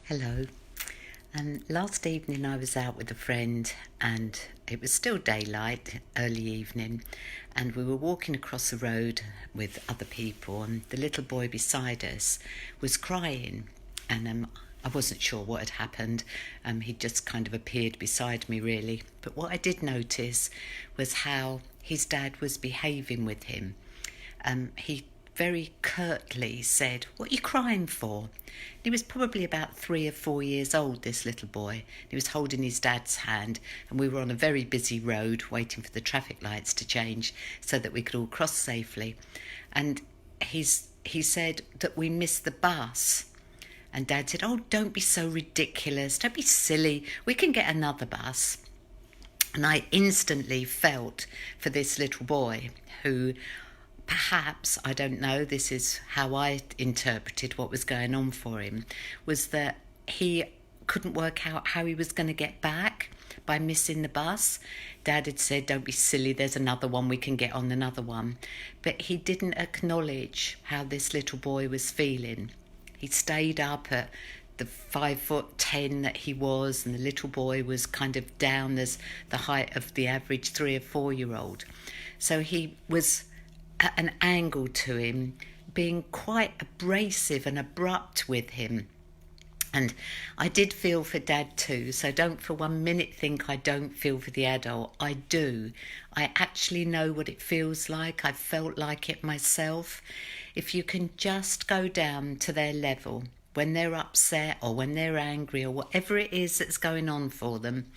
Hello. Last evening I was out with a friend and it was still daylight, early evening, and we were walking across the road with other people, and the little boy beside us was crying, and I wasn't sure what had happened. He just kind of appeared beside me, really. But what I did notice was how his dad was behaving with him. He very curtly said, "What are you crying for?" He was probably about 3 or 4 years old, this little boy. He was holding his dad's hand, and we were on a very busy road waiting for the traffic lights to change so that we could all cross safely. And he said that we missed the bus. And Dad said, "Oh, don't be so ridiculous. Don't be silly. We can get another bus." And I instantly felt for this little boy who, perhaps, I don't know, this is how I interpreted what was going on for him, was that he couldn't work out how he was going to get back by missing the bus. Dad had said, "Don't be silly, there's another one, we can get on another one." But he didn't acknowledge how this little boy was feeling. He stayed up at the 5'10" that he was, and the little boy was kind of down as the height of the average 3 or 4 year old. So he was at an angle to him, being quite abrasive and abrupt with him. And I did feel for Dad too, so don't for 1 minute think I don't feel for the adult. I do. I actually know what it feels like. I felt like it myself. If you can just go down to their level when they're upset or when they're angry or whatever it is that's going on for them,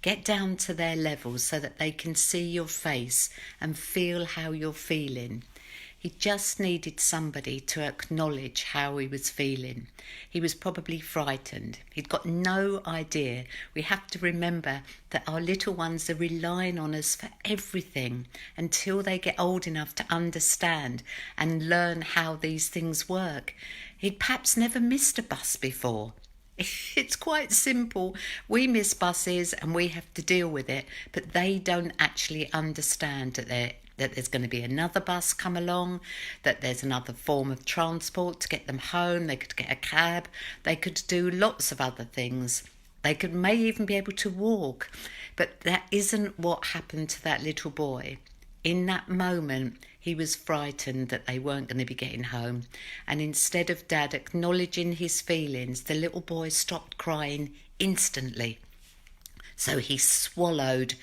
get down to their level so that they can see your face and feel how you're feeling. He just needed somebody to acknowledge how he was feeling. He was probably frightened. He'd got no idea. We have to remember that our little ones are relying on us for everything until they get old enough to understand and learn how these things work. He'd perhaps never missed a bus before. It's quite simple. We miss buses and we have to deal with it, but they don't actually understand that there's going to be another bus come along, that there's another form of transport to get them home. They could get a cab. They could do lots of other things. They may even be able to walk. But that isn't what happened to that little boy. In that moment, he was frightened that they weren't going to be getting home. And instead of Dad acknowledging his feelings, the little boy stopped crying instantly. So he swallowed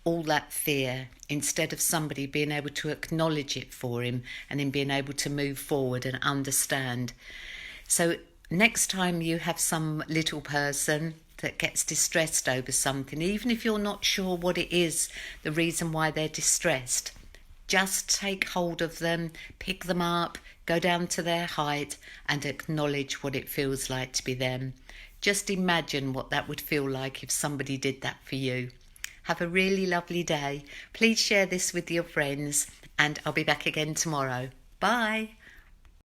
all that fear instead of somebody being able to acknowledge it for him and him being able to move forward and understand. So next time you have some little person that gets distressed over something, even if you're not sure what it is, the reason why they're distressed, just take hold of them, pick them up, go down to their height and acknowledge what it feels like to be them. Just imagine what that would feel like if somebody did that for you. Have a really lovely day. Please share this with your friends, and I'll be back again tomorrow. Bye.